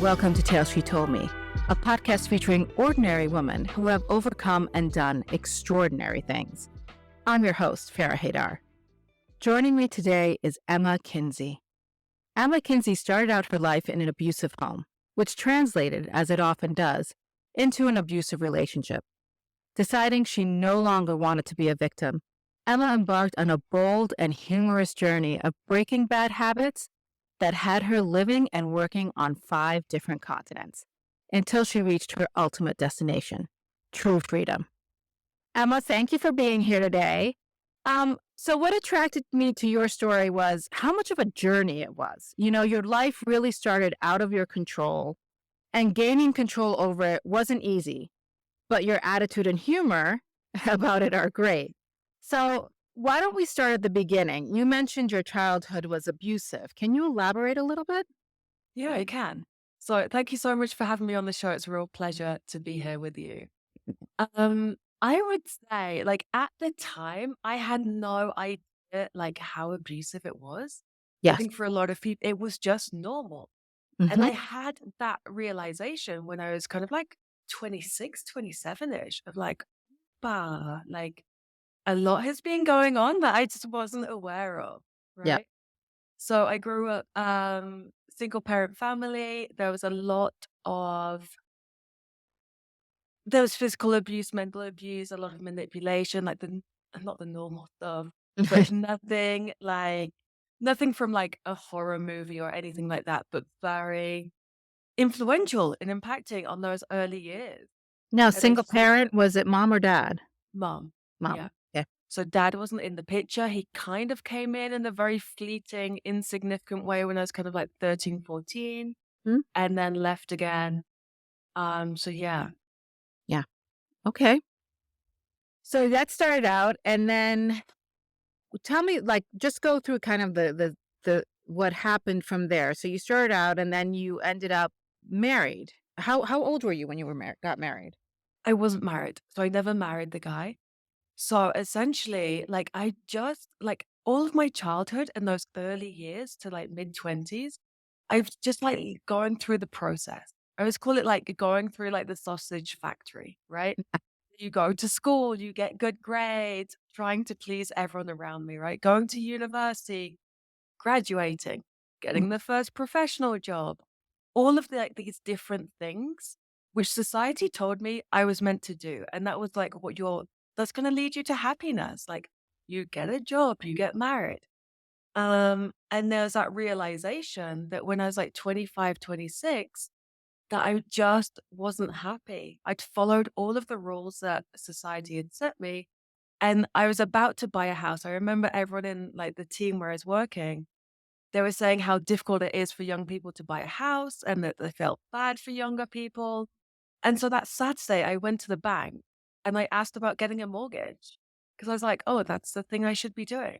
Welcome to Tales She Told Me, a podcast featuring ordinary women who have overcome and done extraordinary things. I'm your host, Farrah Haidar. Joining me today is Emma Kinsey. Emma Kinsey started out her life in an abusive home, which translated, as it often does, into an abusive relationship. Deciding she no longer wanted to be a victim, Emma embarked on a bold and humorous journey of breaking bad habits that had her living and working on 5 different continents until she reached her ultimate destination, true freedom. Emma, thank you for being here today. So what attracted me to your story was how much of a journey it was. You know, your life really started out of your control, and gaining control over it wasn't easy, but your attitude and humor about it are great. So why don't we start at the beginning? You mentioned your childhood was abusive. Can you elaborate a little bit? Yeah, I can. So thank you so much for having me on the show. It's a real pleasure to be here with you. I would say, like, at the time, I had no idea, like, how abusive it was. I Yes. think for a lot of people, it was just normal. And Mm-hmm. I had that realization when I was kind of like 26, 27-ish of like, bah, like, a lot has been going on that I just wasn't aware of, Yep. right? So I grew up single parent family. There was physical abuse, mental abuse, a lot of manipulation, like the not the normal stuff, but nothing from like a horror movie or anything like that, but very influential and impacting on those early years. Now, And I single just like, parent, was it mom or dad? mom, Mom. yeah. Yeah. So dad wasn't in the picture. He kind of came in a very fleeting, insignificant way when I was kind of like 13, 14, Hmm? and then left again. So yeah. Yeah. Okay. So that started out, and then tell me, like, just go through kind of the what happened from there. So you started out, and then you ended up married. How old were you when you were got married? I wasn't married, so I never married the guy. So essentially, like I just like all of my childhood and those early years to like mid-20s, I've just like gone through the process. I always call it like going through like the sausage factory, right? You go to school, you get good grades, trying to please everyone around me, right? Going to university, graduating, Mm. getting the first professional job, all of these different things which society told me I was meant to do. And that was like that's going to lead you to happiness. Like you get a job, you get married. And there's that realization that when I was like 25, 26, that I just wasn't happy. I'd followed all of the rules that society had set me, and I was about to buy a house. I remember everyone in like the team where I was working, they were saying how difficult it is for young people to buy a house and that they felt bad for younger people. And so that Saturday, I went to the bank and I asked about getting a mortgage because I was like, oh, that's the thing I should be doing.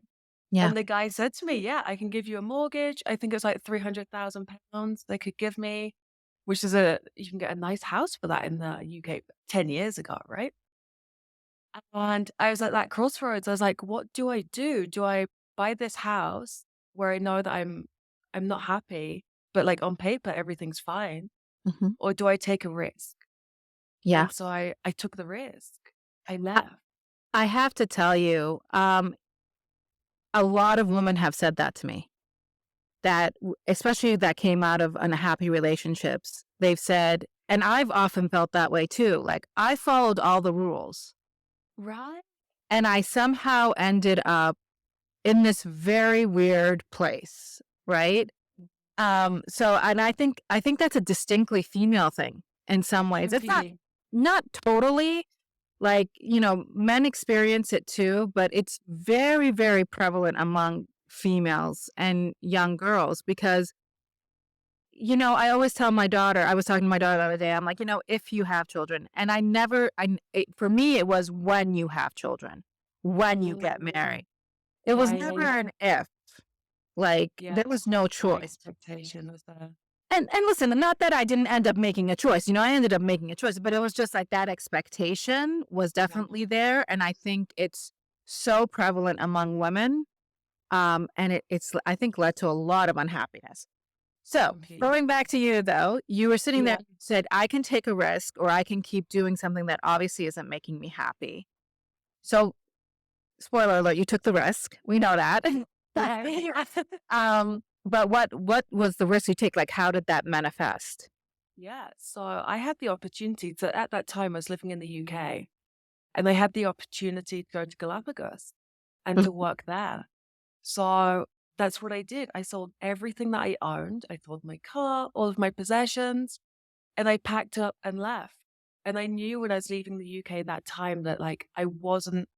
Yeah. And the guy said to me, yeah, I can give you a mortgage. I think it's like £300,000 they could give me, which is you can get a nice house for that in the UK 10 years ago, right? And I was at that crossroads. I was like, what do I do? Do I buy this house where I know that I'm not happy, but like on paper everything's fine, Hmm. or do I take a risk? Yeah. And so I took the risk. I left. I have to tell you, a lot of women have said that to me. That, especially that came out of unhappy relationships. They've said, and I've often felt that way too. Like I followed all the rules, Right? and I somehow ended up in this very weird place, right? So, and I think that's a distinctly female thing in some ways. It's not Completely. not totally. Like, you know, men experience it too, but it's very, very prevalent among females and young girls because, you know, I always tell my daughter, I was talking to my daughter the other day, I'm like, you know, if you have children, and for me, it was when you have children, when you get Mm, married. It was yeah, yeah, never yeah. an if, like, Yeah. there was no That choice. expectation was there. And listen, not that I didn't end up making a choice, you know, I ended up making a choice, but it was just like that expectation was Yeah. definitely there, and I think it's so prevalent among women, and it's I think led to a lot of unhappiness. So completely. going back to you though, you were sitting there Yeah. and said, I can take a risk or I can keep doing something that obviously isn't making me happy. So spoiler alert, you took the risk. We know that. Yeah. But what was the risk you take? Like, how did that manifest? Yeah. So I had the opportunity to, at that time, I was living in the UK and I had the opportunity to go to Galapagos and Mhm. to work there. So that's what I did. I sold everything that I owned. I sold my car, all of my possessions, and I packed up and left. And I knew when I was leaving the UK that time that like I wasn't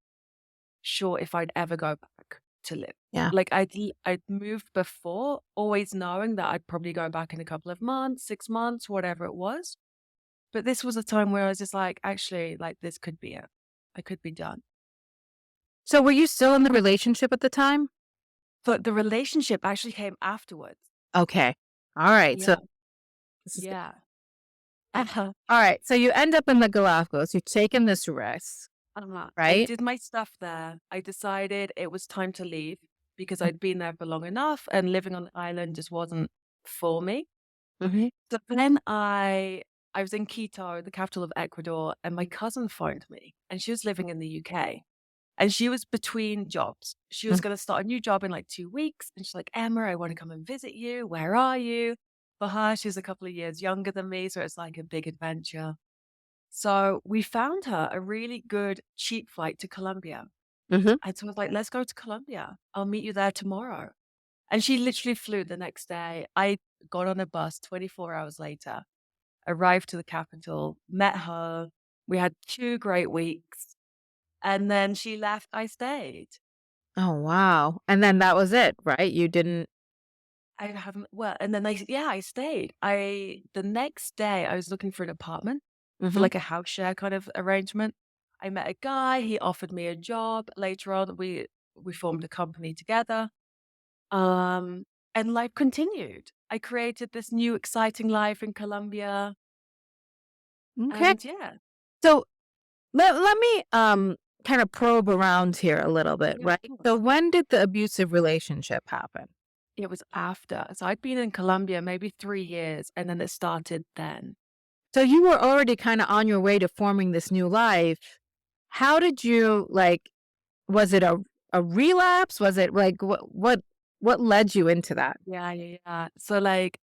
sure if I'd ever go back to live. Yeah. Like I'd moved before, always knowing that I'd probably go back in a couple of months, 6 months, whatever it was. But this was a time where I was just like, actually, like this could be it. I could be done. So were you still in the relationship at the time? But the relationship actually came afterwards. Okay. All right. So Yeah. this is good. Yeah. Uh-huh. All right. So you end up in the Galapagos. You've taken this risk, I right? did my stuff there. I decided it was time to leave because I'd been there for long enough and living on the island just wasn't for me. Mm-hmm. So then I was in Quito, the capital of Ecuador, and my cousin phoned me and she was living in the UK and she was between jobs. She was going to start a new job in like 2 weeks. And she's like, Emma, I want to come and visit you. Where are you? For her, she's a couple of years younger than me. So it's like a big adventure. So we found her a really good, cheap flight to Colombia. Mm-hmm. And so I was like, let's go to Colombia. I'll meet you there tomorrow. And she literally flew the next day. I got on a bus 24 hours later, arrived to the capital, met her. We had 2 great weeks. And then she left. I stayed. Oh, wow. And then that was it, right? You didn't. I haven't, well, and then I stayed. The next day I was looking for an apartment for Mm-hmm. like a house share kind of arrangement. I met a guy, he offered me a job. Later on, we formed a company together. Um, and life continued. I created this new exciting life in Colombia. Okay. And yeah, So let me kind of probe around here a little bit, yeah, of right? So course. when did the abusive relationship happen? It was after. So I'd been in Colombia maybe 3 years and then it started then. So you were already kind of on your way to forming this new life. How did you like? Was it a relapse? Was it like what led you into that? Yeah, yeah, yeah. So like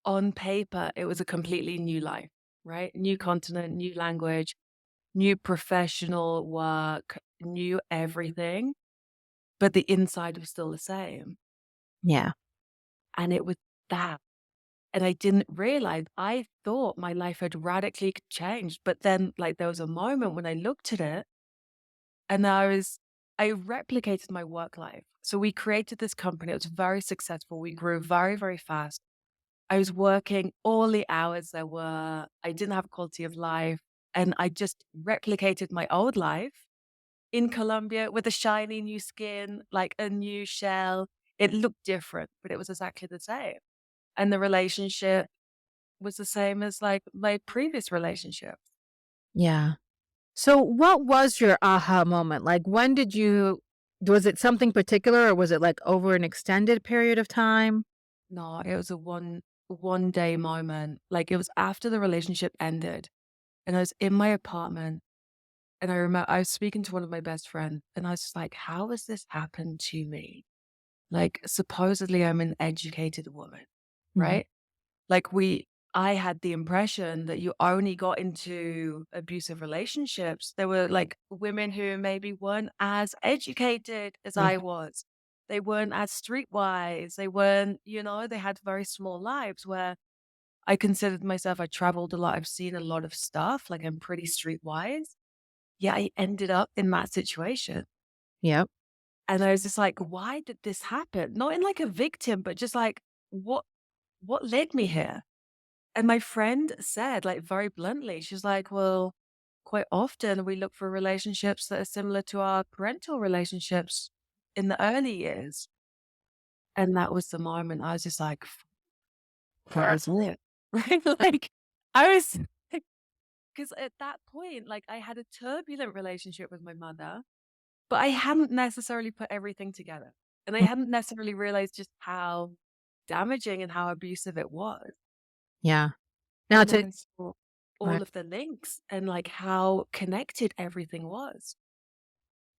on paper, it was a completely new life, right? New continent, new language, new professional work, new everything. But the inside was still the same. Yeah. And it was that. And I didn't realize, I thought my life had radically changed. But then, like, there was a moment when I looked at it and I replicated my work life. So we created this company. It was very successful. We grew very, very fast. I was working all the hours there were. I didn't have quality of life. And I just replicated my old life in Colombia with a shiny new skin, like a new shell. It looked different, but it was exactly the same. And the relationship was the same as like my previous relationship. Yeah. So what was your aha moment? Like when did you was it something particular or was it like over an extended period of time? No, it was a one day moment. Like it was after the relationship ended and I was in my apartment and I remember I was speaking to one of my best friends and I was just like, how has this happened to me? Like supposedly I'm an educated woman, Mhm. right? Like I had the impression that you only got into abusive relationships. There were like women who maybe weren't as educated as I Mhm. was. They weren't as streetwise. They weren't, they had very small lives where I considered myself, I traveled a lot. I've seen a lot of stuff. Like I'm pretty streetwise. Yeah, I ended up in that situation. Yep. And I was just like, why did this happen? Not in like a victim, but just like, what led me here? And my friend said, like, very bluntly, she's like, well, quite often we look for relationships that are similar to our parental relationships in the early years. And that was the moment I was just like, where is it? Right? Like, I was, because at that point, like, I had a turbulent relationship with my mother, but I hadn't necessarily put everything together. And I hadn't necessarily realized just how damaging and how abusive it was. Yeah. Now And then to I saw all right. of the links and like how connected everything was.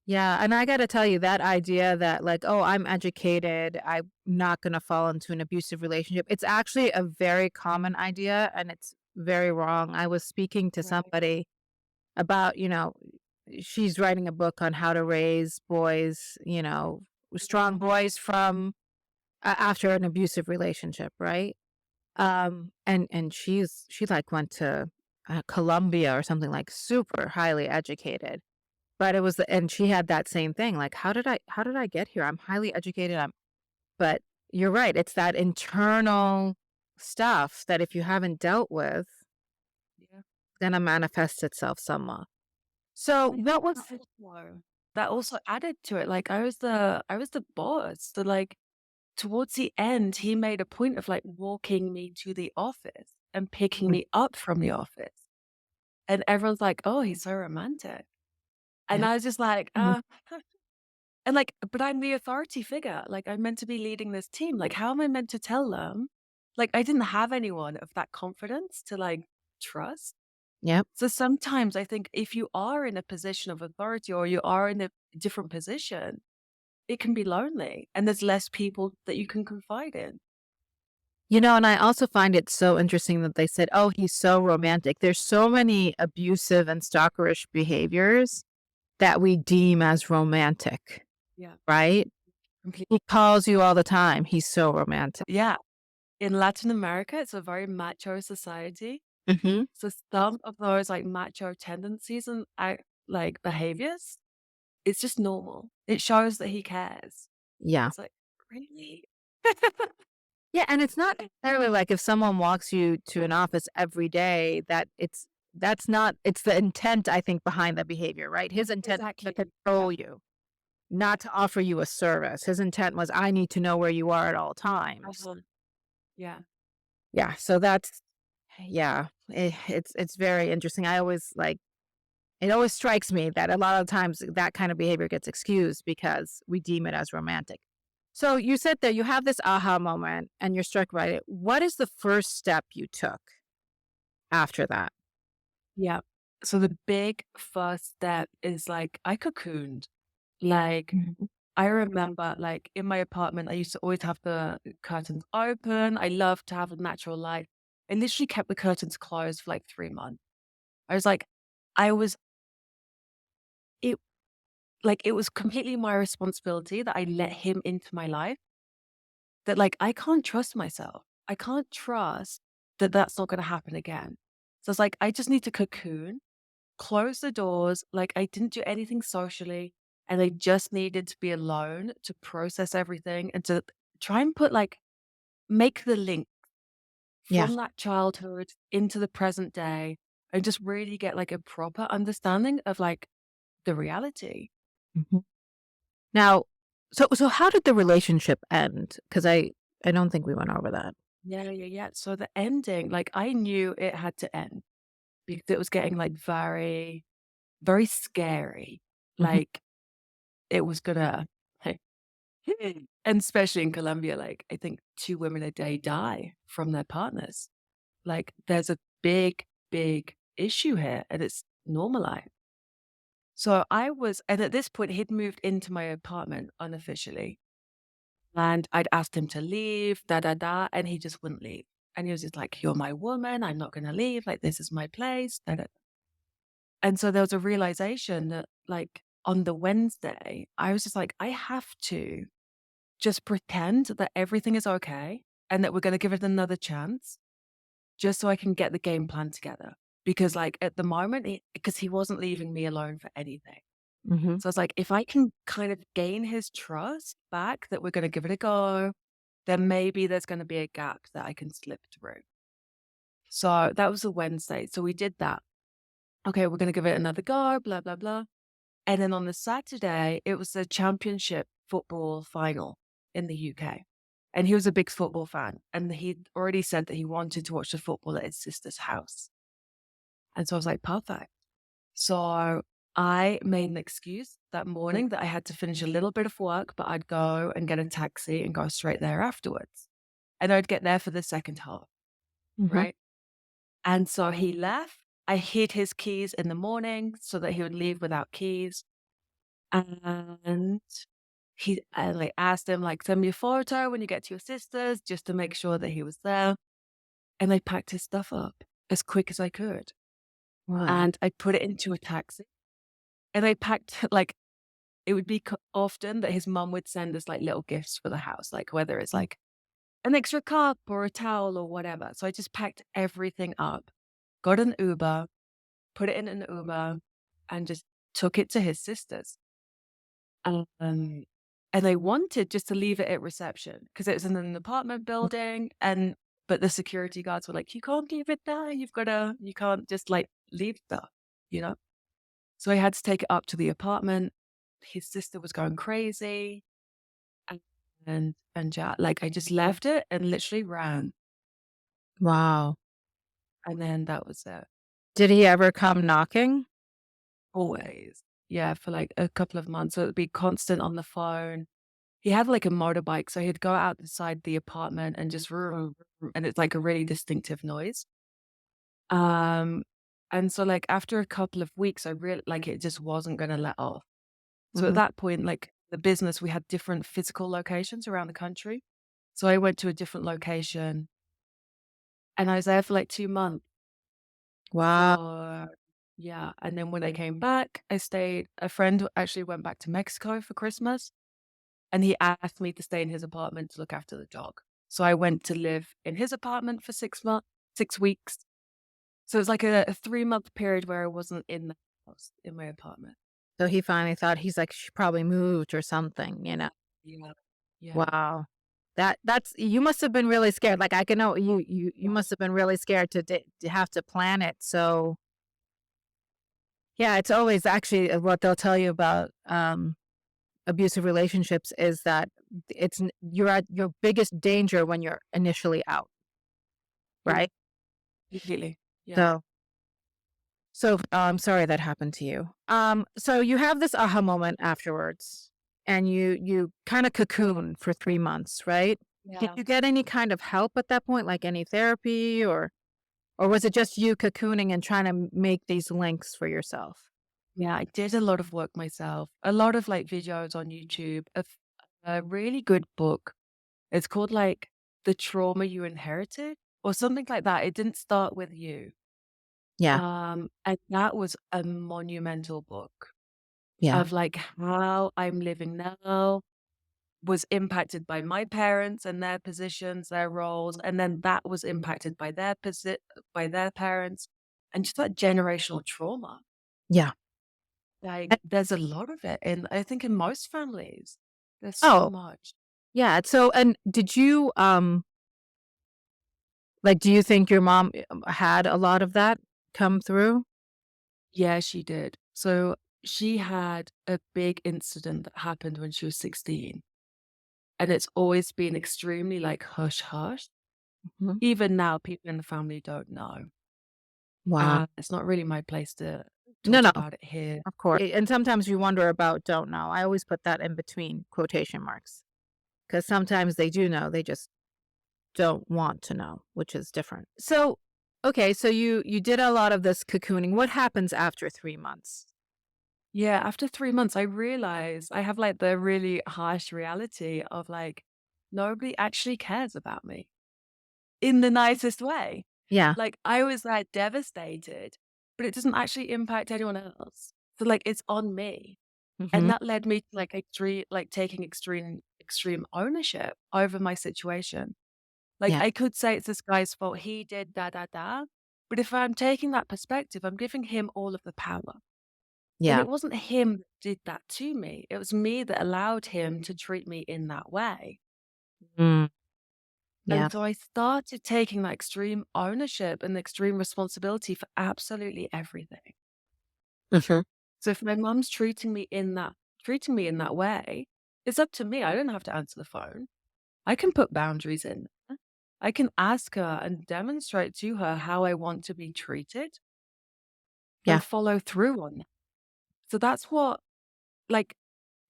Yeah, and I gotta tell you that idea that like, "Oh, I'm educated, I'm not gonna fall into an abusive relationship," it's actually a very common idea, and it's very wrong. I was speaking to Right. somebody about, she's writing a book on how to raise boys, strong boys from after an abusive relationship, right? And she like went to Columbia or something like super highly educated. But it was and she had that same thing, like, how did I get here? I'm highly educated, but you're right, it's that internal stuff that if you haven't dealt with, Yeah. gonna manifest itself somewhat. So, I what think was that also added to it. Like I was the boss. So like towards the end, he made a point of like walking me to the office and picking Mm, me up from the office. And everyone's like, "Oh, he's so romantic." And yeah. I was just like, Mhm. and like, but I'm the authority figure. Like I'm meant to be leading this team. Like, how am I meant to tell them? Like, I didn't have anyone of that confidence to like trust. Yep. So sometimes I think if you are in a position of authority or you are in a different position, it can be lonely and there's less people that you can confide in. And I also find it so interesting that they said, "Oh, he's so romantic." There's so many abusive and stalkerish behaviors that we deem as romantic, Yeah. right? Complete. He calls you all the time, "He's so romantic." Yeah. In Latin America, it's a very macho society. Mhm. So some of those like macho tendencies and like behaviors, it's just normal. It shows that he cares. Yeah. It's like, really? Yeah, and it's not necessarily like if someone walks you to an office every day that that's not it's the intent, I think, behind the behavior, right? His intent was to Exactly. Yeah. control you, not to offer you a service. His intent was, I need to know where you are at all times. Uh-huh. Yeah. Yeah, so that's yeah, it's very interesting. I always like it always strikes me that a lot of times that kind of behavior gets excused because we deem it as romantic. So you said that you have this aha moment and you're struck by it. What is the first step you took after that? Yeah. So the big first step is like I cocooned. Like Mhm. I remember like in my apartment, I used to always have the curtains open. I love to have a natural light. I literally kept the curtains closed for like 3 months. I was like, I was it like it was completely my responsibility that I let him into my life. That like I can't trust myself. I can't trust that that's not going to happen again. So it's like I just need to cocoon, close the doors. Like I didn't do anything socially, and I just needed to be alone to process everything and to try and make the link Yeah. from that childhood into the present day and just really get like a proper understanding of like the reality. Mhm. Now, so how did the relationship end? Because I don't think we went over that. Yeah, yeah, yeah. So the ending, like I knew it had to end because it was getting like very, very scary. Mhm. Like it was gonna, and especially in Colombia, like I think 2 women a day die from their partners. Like there's a big, big issue here and it's normalized. So and at this point, he'd moved into my apartment unofficially. And I'd asked him to leave, da da da, and he just wouldn't leave. And he was just like, "You're my woman. I'm not going to leave. Like, this is my place." Da, da. And so there was a realization that, like, on the Wednesday, I was just like, I have to just pretend that everything is okay and that we're going to give it another chance just so I can get the game plan together. Because, like, at the moment, because he wasn't leaving me alone for anything. Mhm. So I was like, if I can kind of gain his trust back that we're going to give it a go, then maybe there's going to be a gap that I can slip through. So that was a Wednesday. So we did that. Okay, we're going to give it another go, blah, blah, blah. And then on the Saturday, it was the championship football final in the UK. And he was a big football fan. And he'd already said that he wanted to watch the football at his sister's house. And so I was like, perfect. So I made an excuse that morning that I had to finish a little bit of work, but I'd go and get a taxi and go straight there afterwards. and I'd get there for the second half, Mhm. right? And so he left. I hid his keys in the morning so that he would leave without keys. And I like asked him, like, send me a photo when you get to your sister's just to make sure that he was there. And I packed his stuff up as quick as I could. Wow. And I put it into a taxi. And I packed like it would be often that his mum would send us like little gifts for the house, like whether it's like an extra cup or a towel or whatever. So I just packed everything up, got an Uber, put it in an Uber, and just took it to his sister's. Um, and I wanted just to leave it at reception because it was in an apartment building, but the security guards were like, "You can't leave it there. You can't just like leave stuff, you know." So I had to take it up to the apartment. His sister was going crazy, and yeah, like I just left it and literally ran, Wow. and then that was it. Did he ever come knocking? Always, yeah, for like a couple of months. So it would be constant on the phone. He had like a motorbike, so he'd go outside the apartment and just vroom, vroom, and it's like a really distinctive noise. Um, and so like after a couple of weeks, I really like it just wasn't gonna let off. So at Mhm. that point, like the business, we had different physical locations around the country. So I went to a different location and I was there for like 2 months. Wow. So yeah, and then when I came back, I stayed. A friend actually went back to Mexico for Christmas. And he asked me to stay in his apartment to look after the dog. So I went to live in his apartment for 6 months, 6 weeks. So it was like a 3 month period where I wasn't in the house, in my apartment. So he finally thought he's like, "She probably moved or something," you know? Yeah. Yeah. Wow. That's you must have been really scared. Like, I can know you Yeah. must have been really scared to have to plan it. So, yeah, it's always actually what they'll tell you about, abusive relationships is that you're at your biggest danger when you're initially out, Mm, right? completely. Yeah. So I'm sorry that happened to you. So you have this aha moment afterwards, and you kinda cocoon for 3 months, right? Did Yeah. you get any kind of help at that point, like any therapy, or was it just you cocooning and trying to make these links for yourself? Yeah. I did a lot of work myself, a lot of like videos on YouTube, a really good book. It's called like The Trauma You Inherited or something like that. It didn't start with you. Yeah, And that was a monumental book yeah, of like how I'm living now was impacted by my parents and their positions, their roles, and then that was impacted by by their parents, and just that generational trauma. yeah. Like Eh there's a lot of it, and I think in most families, there's so oh, much. yeah, so and did you, like, do you think your mom, had a lot of that come through? Yeah, she did. So she had a big incident that happened when she was 16. And it's always been extremely, like, hush hush. Mhm. Even now, people in the family don't know. Wow. It's not really my place to No, talk no. about it here. Of course, and sometimes you wonder about "don't know." I always put that in between quotation marks because sometimes they do know, they just don't want to know, which is different. So, okay, so you did a lot of this cocooning. What happens after 3 months? Yeah, after 3 months, I realized I have, like, the really harsh reality of, like, nobody actually cares about me in the nicest way. Yeah. Like, I was, like, devastated, but it doesn't actually impact anyone else. So, like, it's on me. And Mhm. that led me to, like, taking extreme ownership over my situation. Like, Yeah. I could say it's this guy's fault, he did da, da, da, but if I'm taking that perspective, I'm giving him all of the power. When Yeah. it wasn't him that did that to me, it was me that allowed him to treat me in that way. Mm. And Yeah. so I started taking that extreme ownership and extreme responsibility for absolutely everything. Mhm. So if my mum's treating me in that way, it's up to me. I don't have to answer the phone. I can put boundaries in there. I can ask her and demonstrate to her how I want to be treated Yeah. and follow through on that. So that's what, like,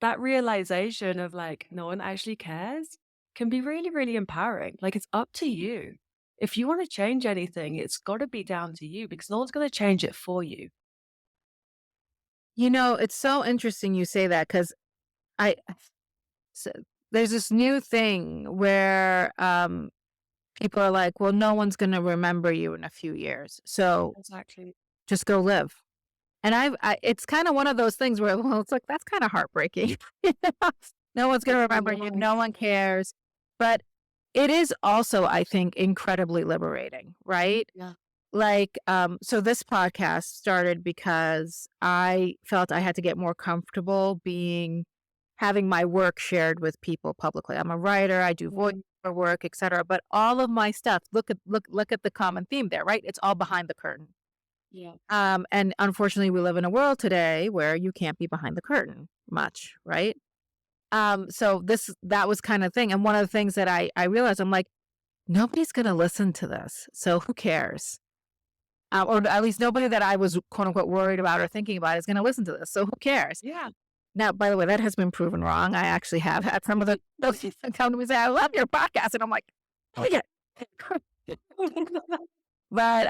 that realization of like, no one actually cares can be really, really empowering. Like it's up to you. If you want to change anything, it's got to be down to you because no one's going to change it for you. It's so interesting you say that because I so there's this new thing where people are like, well, no one's going to remember you in a few years. So Exactly. just go live. And it's kind of one of those things where, well, it's like, that's kind of heartbreaking. No one's going to remember you. No one cares. But it is also, I think, incredibly liberating, right? Yeah. Like, so this podcast started because I felt I had to get more comfortable having my work shared with people publicly. I'm a writer, I do voiceover work, etc. But all of my stuff, look at the common theme there, right? It's all behind the curtain. Yeah. And unfortunately, we live in a world today where you can't be behind the curtain much, right? So that was kind of thing. And one of the things that I realized, I'm like, nobody's going to listen to this. So who cares? Or at least nobody that I was quote unquote worried about or thinking about is going to listen to this. So who cares? Yeah. Now, by the way, that has been proven wrong. I actually have had some of those people come to me and say, I love your podcast. And I'm like, oh, yeah. But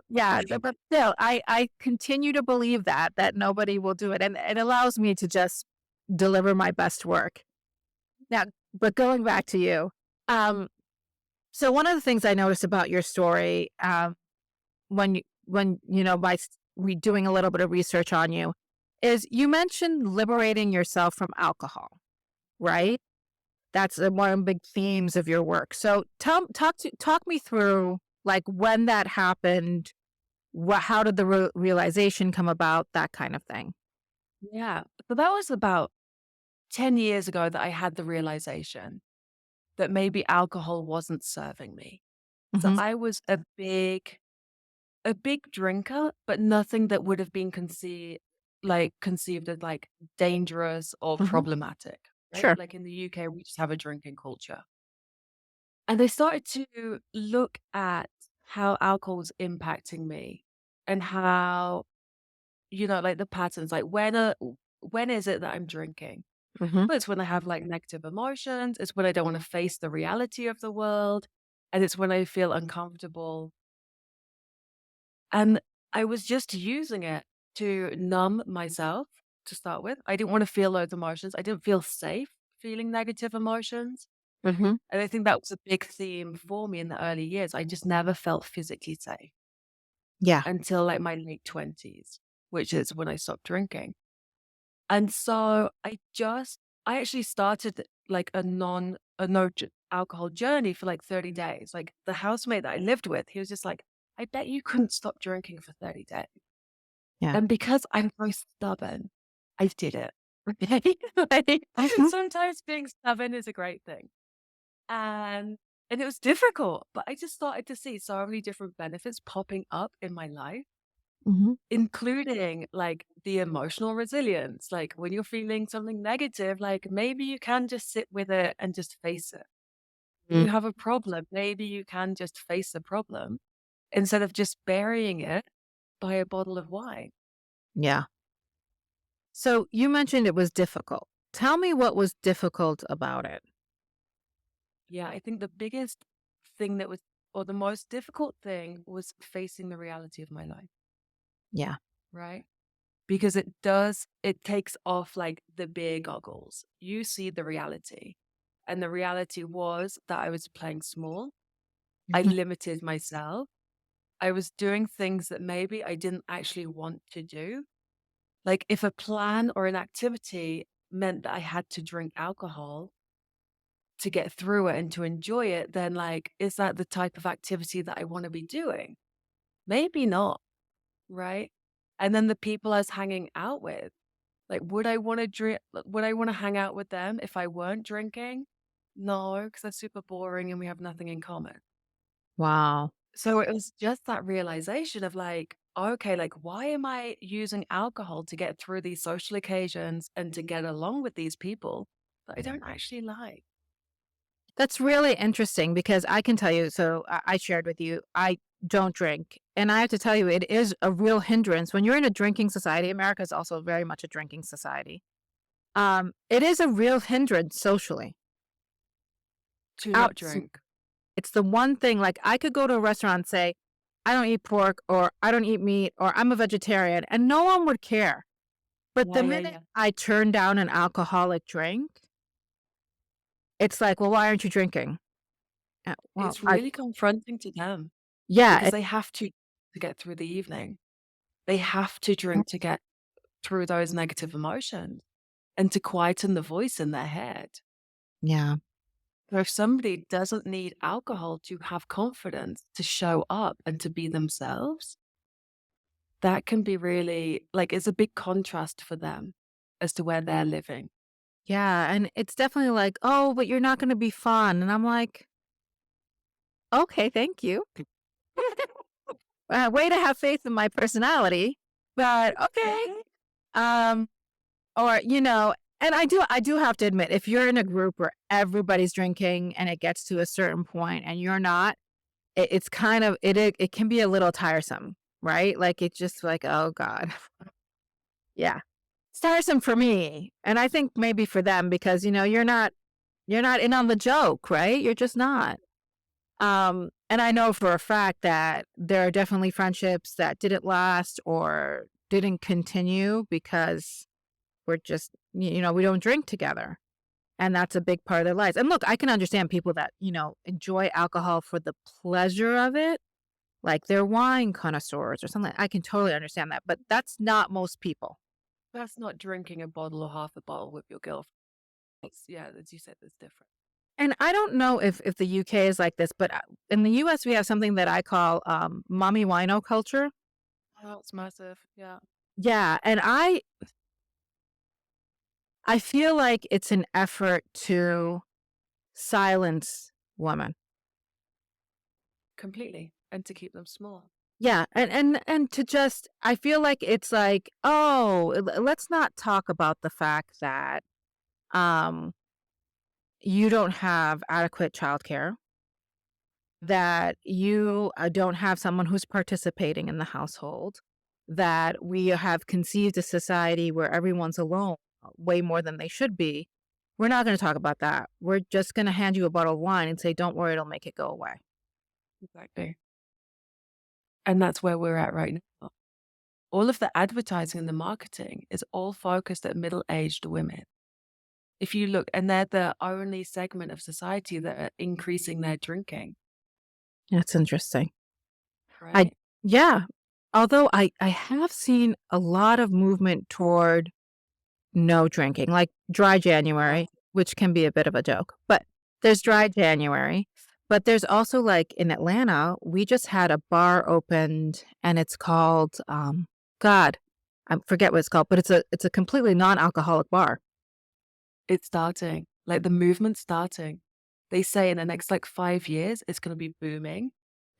yeah, but still, I continue to believe that nobody will do it. And it allows me to just deliver my best work. Now, but going back to you, so one of the things I noticed about your story, when by doing a little bit of research on you, is you mentioned liberating yourself from alcohol, right? That's one of the big themes of your work. So talk me through like when that happened, how did the realization come about, that kind of thing. Yeah. So that was about 10 years ago that I had the realization that maybe alcohol wasn't serving me. So Hmm. I was a big drinker, but nothing that would have been conceived as like dangerous or Hmm. problematic, right? Sure. Like in the UK, we just have a drinking culture. And I started to look at how alcohol was impacting me and how, like the patterns, like when is it that I'm drinking? Hmm. Well, it's when I have like negative emotions. It's when I don't want to face the reality of the world. And it's when I feel uncomfortable. And I was just using it to numb myself to start with. I didn't want to feel those emotions. I didn't feel safe feeling negative emotions. Hmm. And I think that was a big theme for me in the early years. I just never felt physically safe Yeah. until like my late 20s, which is when I stopped drinking. And so I actually started like a alcohol journey for like 30 days. Like the housemate that I lived with, he was just like, I bet you couldn't stop drinking for 30 days. Yeah. And because I'm very stubborn, I did it. Okay? Like, Mhm. sometimes being stubborn is a great thing. And it was difficult, but I just started to see so many different benefits popping up in my life, Mhm. including like the emotional resilience. Like when you're feeling something negative, like maybe you can just sit with it and just face it. Mm. You have a problem, maybe you can just face the problem instead of just burying it by a bottle of wine. Yeah. So you mentioned it was difficult. Tell me what was difficult about it. Yeah, I think the biggest thing or the most difficult thing was facing the reality of my life, Yeah. right? Because it takes off like the beer goggles. You see the reality. And the reality was that I was playing small. I Mhm. limited myself. I was doing things that maybe I didn't actually want to do. Like if a plan or an activity meant that I had to drink alcohol to get through it and to enjoy it, then like, is that the type of activity that I want to be doing? Maybe not, right? And then the people I was hanging out with, like, would I want to drink? Would I want to hang out with them if I weren't drinking? No, because they're super boring and we have nothing in common. Wow. So it was just that realization of like, okay, like, why am I using alcohol to get through these social occasions and to get along with these people that I don't actually like? That's really interesting because I can tell you, so I shared with you, I don't drink. And I have to tell you, it is a real hindrance. When you're in a drinking society, America is also very much a drinking society. It is a real hindrance socially. To not Absolutely. drink. It's the one thing, like, I could go to a restaurant and say, "I don't eat pork," or "I don't eat meat," or "I'm a vegetarian," and no one would care. But Yeah, the yeah, minute yeah. I turn down an alcoholic drink, it's like, "Well, why aren't you drinking?" Well, It's I really confronting to them yeah, because they have to get through the evening. They have to drink to get through those negative emotions and to quieten the voice in their head. yeah. So if somebody doesn't need alcohol to have confidence, to show up and to be themselves, that can be really like it's a big contrast for them as to where they're living. Yeah, and it's definitely like, "Oh, but you're not gonna be fun," and I'm like, "Okay, thank you." Way to have faith in my personality, but okay. Um, or, and I do have to admit, if you're in a group where everybody's drinking and it gets to a certain point and you're not, it's kind of it can be a little tiresome, right? Like, it's just like, "Oh god." Yeah. It's tiresome for me, and I think maybe for them because, you're not in on the joke, right? You're just not. And I know for a fact that there are definitely friendships that didn't last or didn't continue because we don't drink together. And that's a big part of their lives. And look, I can understand people that, enjoy alcohol for the pleasure of it, like they're wine connoisseurs or something. I can totally understand that, but that's not most people. That's not drinking a bottle or half a bottle with your girlfriend. It's, yeah, as you said, it's different. And I don't know if the UK is like this, but in the US, we have something that I call mommy wino culture. Oh, it's massive. Yeah, Yeah. And I feel like it's an effort to silence women. completely. And to keep them small. Yeah, and to just I feel like it's like, "Oh, let's not talk about the fact that um you don't have adequate childcare, that you don't have someone who's participating in the household, that we have conceived a society where everyone's alone way more than they should be. We're not going to talk about that. We're just going to hand you a bottle of wine and say, 'Don't worry, it'll make it go away.'" Exactly. And that's where we're at right now. All of the advertising and the marketing is all focused at middle-aged women. If you look, and they're the only segment of society that are increasing their drinking, That's interesting. I right? Yeah. Although I have seen a lot of movement toward no drinking, like dry Yeah. January, which can be a bit of a joke, but there's dry January, but there's also, like, in Atlanta, we just had a bar opened and it's called, God, I forget what it's called, but it's a completely non-alcoholic bar. It's starting, like the movement's starting. They say in the next like 5 years, it's going to be booming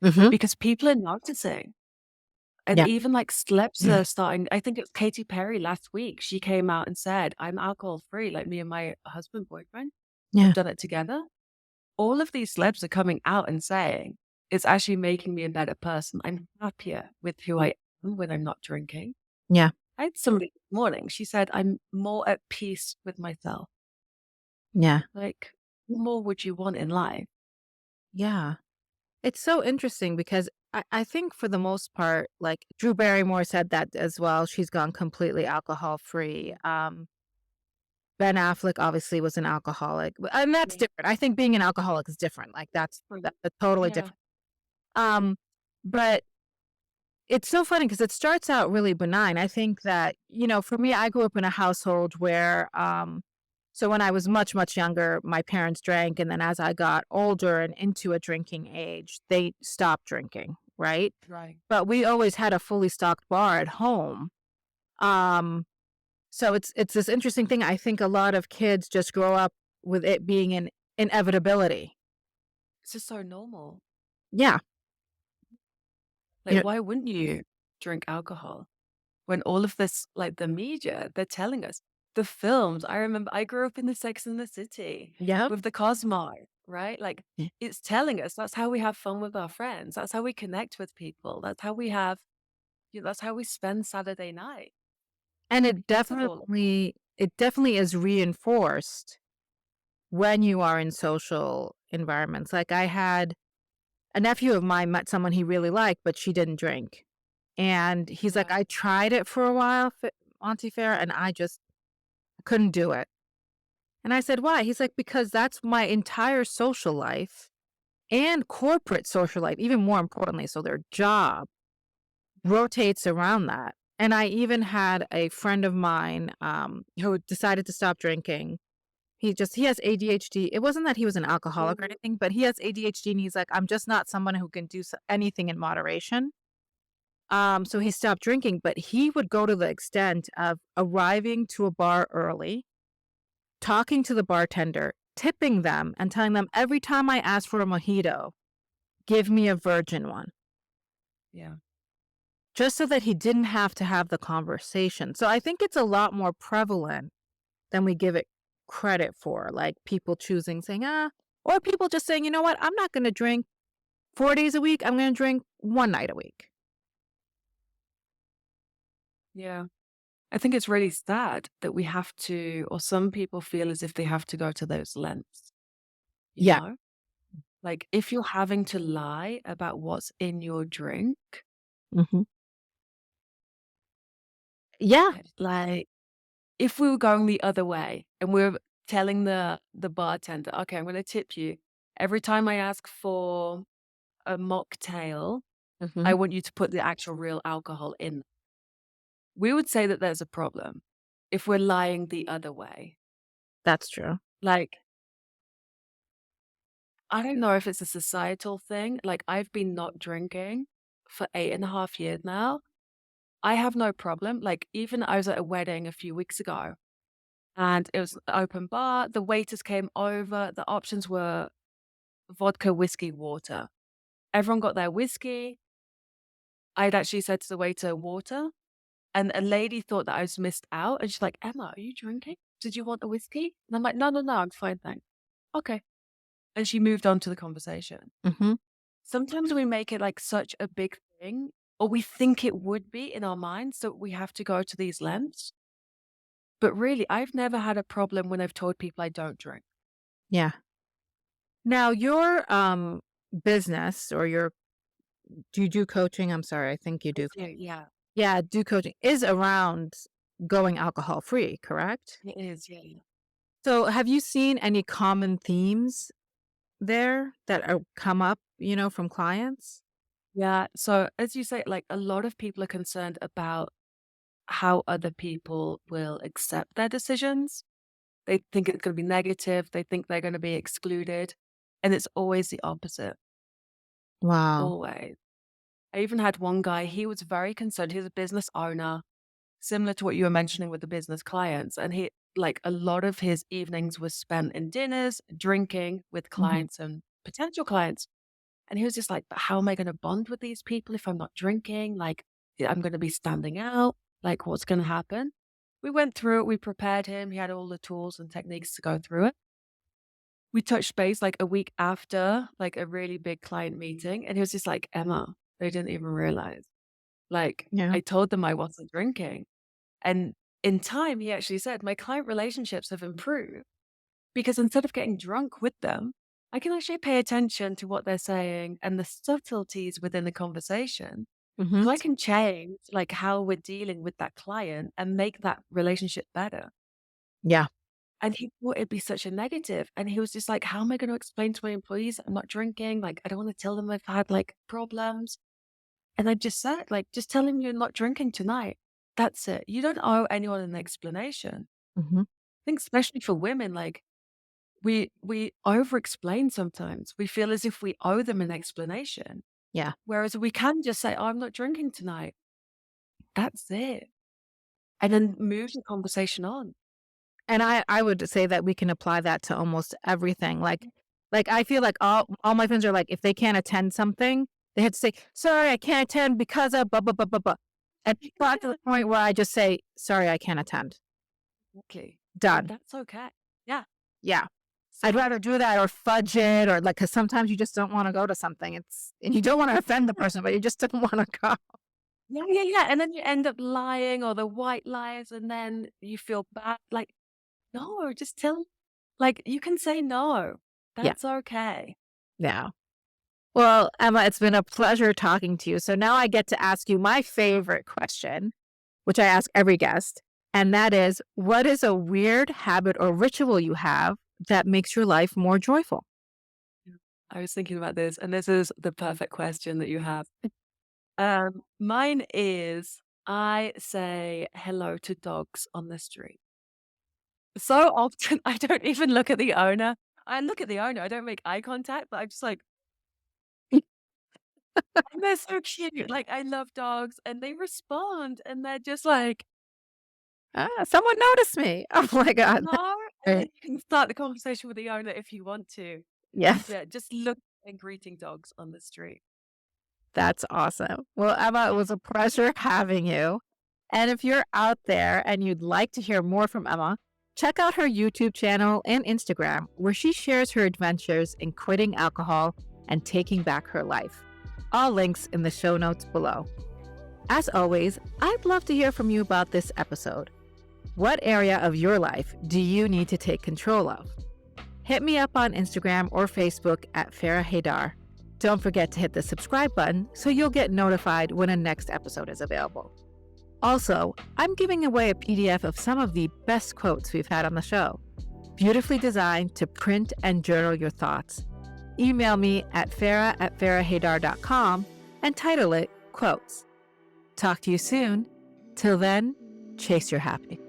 Mhm. because people are noticing. And Yeah. even like celebs are starting. I think it was Katy Perry last week. She came out and said, I'm alcohol free, like me and my husband, boyfriend have Yeah. done it together. All of these celebs are coming out and saying, it's actually making me a better person. I'm happier with who I am when I'm not drinking. Yeah. I had somebody this morning, she said, I'm more at peace with myself. Yeah. Like, what more would you want in life? Yeah. It's so interesting because I think for the most part, like Drew Barrymore said that as well. She's gone completely alcohol free. Ben Affleck obviously was an alcoholic, and that's Yeah. different. I think being an alcoholic is different. Like Right. that's totally Yeah. different. Um, but it's so funny because it starts out really benign. I think that, for me, I grew up in a household where, so when I was much, much younger, my parents drank. And then as I got older and into a drinking age, they stopped drinking, right? Right. But we always had a fully stocked bar at home. Um, so it's this interesting thing. I think a lot of kids just grow up with it being an inevitability. It's just so normal. Yeah. Like, You know, why wouldn't you drink alcohol when all of this, like the media, they're telling us the films? I remember I grew up in the Sex and the City yeah. with the Cosmo, right? Like, Yeah. it's telling us that's how we have fun with our friends. That's how we connect with people. That's how we spend Saturday night And it because of all. definitely is reinforced when you are in social environments. Like I had a nephew of mine met someone he really liked, but she didn't drink. And he's like, Yeah. I tried it for a while, Auntie Fair, and I just couldn't do it. And I said, why? He's like, because that's my entire social life and corporate social life, even more importantly. So their job rotates around that. And I even had a friend of mine who decided to stop drinking. He has ADHD. It wasn't that he was an alcoholic or Mhm. anything, but he has ADHD and he's like, I'm just not someone who can do anything in moderation. So he stopped drinking, but he would go to the extent of arriving to a bar early, talking to the bartender, tipping them, and telling them every time I ask for a mojito, give me a virgin one, Yeah. just so that he didn't have to have the conversation. So I think it's a lot more prevalent than we give it credit for, like people choosing saying, or people just saying, you know what, I'm not going to drink 4 days a week. I'm going to drink one night a week. Yeah. I think it's really sad that we have to, or some people feel as if they have to go to those lengths, you Yeah. know? Like if you're having to lie about what's in your drink, Hmm. Yeah. like if we were going the other way and we're telling the bartender, okay, I'm going to tip you every time I ask for a mocktail, Hmm. I want you to put the actual real alcohol in. We would say that there's a problem if we're lying the other way. That's true. Like, I don't know if it's a societal thing. Like, I've been not drinking for 8.5 years now. I have no problem. Like, even I was at a wedding a few weeks ago and it was an open bar. The waiters came over. The options were vodka, whiskey, water. Everyone got their whiskey. I'd actually said to the waiter, water. And a lady thought that I was missed out. And she's like, Emma, are you drinking? Did you want a whiskey? And I'm like, no, no, no, I'm fine, thanks. Okay. And she moved on to the conversation. Hmm. Sometimes we make it like such a big thing, or we think it would be in our minds, so we have to go to these lengths. But really, I've never had a problem when I've told people I don't drink. Yeah. Now your business or your do you do coaching? I'm sorry, I think you I do. do, yeah. Yeah, do coaching is around going alcohol free, correct? It is, yeah. Yeah. So have you seen any common themes there that are come up, from clients? Yeah. So as you say, like a lot of people are concerned about how other people will accept their decisions. They think it's going to be negative. They think they're going to be excluded. And it's always the opposite. Wow. Always. I even had one guy, he was very concerned. He's a business owner, similar to what you were mentioning with the business clients. And he, like, a lot of his evenings was spent in dinners, drinking with Mhm. clients and potential clients. And he was just like, but how am I going to bond with these people if I'm not drinking? Like, I'm going to be standing out. Like, what's going to happen? We went through it. We prepared him. He had all the tools and techniques to go through it. We touched base like a week after, like a really big client meeting. And he was just like, Emma, they didn't even realize. Like, Yeah. I told them I wasn't drinking. And in time, he actually said, my client relationships have improved because instead of getting drunk with them, I can actually pay attention to what they're saying and the subtleties within the conversation. Mhm. So I can change like how we're dealing with that client and make that relationship better. Yeah. And he thought it'd be such a negative. And he was just like, how am I going to explain to my employees that I'm not drinking? Like, I don't want to tell them I've had like problems. And I just said, like, just tell him you're not drinking tonight. That's it. You don't owe anyone an explanation. Mhm. I think especially for women, like we over explain sometimes. We feel as if we owe them an explanation. Yeah. Whereas we can just say, oh, I'm not drinking tonight. That's it. And then move the conversation on. And I would say that we can apply that to almost everything. Like I feel like all my friends are like, if they can't attend something, they have to say, "Sorry, I can't attend because of blah blah blah blah blah." And it got to the point where I just say, "Sorry, I can't attend." Okay. And Done. that's okay. Yeah. Yeah. I'd So rather do that or fudge it or like because sometimes you just don't want to go to something. And you don't want to offend the person, but you just don't want to go. yeah, yeah, yeah. And then you end up lying or the white lies and then you feel bad. Like, no, just tell 'em Like, you can say no. Yeah. That's okay. Yeah. Well, Emma, it's been a pleasure talking to you. So now I get to ask you my favorite question, which I ask every guest. And that is, what is a weird habit or ritual you have that makes your life more joyful? I was thinking about this, and this is the perfect question that you have. Mine is I say hello to dogs on the street. So often, I don't even look at the owner. I look at the owner, I don't make eye contact, but I'm just like, and they're so cute. Like, I love dogs, and they respond, and they're just like, Someone noticed me. Oh my God. "Hello?" And then Right. you can start the conversation with the owner if you want to. Yes, Yeah, just look and greeting dogs on the street. that's awesome. Well, Emma, it was a pleasure having you. And if you're out there and you'd like to hear more from Emma, check out her YouTube channel and Instagram, where she shares her adventures in quitting alcohol and taking back her life. All links in the show notes below. As always, I'd love to hear from you about this episode. What area of your life do you need to take control of? Hit me up on Instagram or Facebook at Farrah Haidar. Don't forget to hit the subscribe button so you'll get notified when a next episode is available. Also, I'm giving away a PDF of some of the best quotes we've had on the show, beautifully designed to print and journal your thoughts. Email me at farrah@farrahhaidar.com and title it Quotes. Talk to you soon. Till then, chase your happy.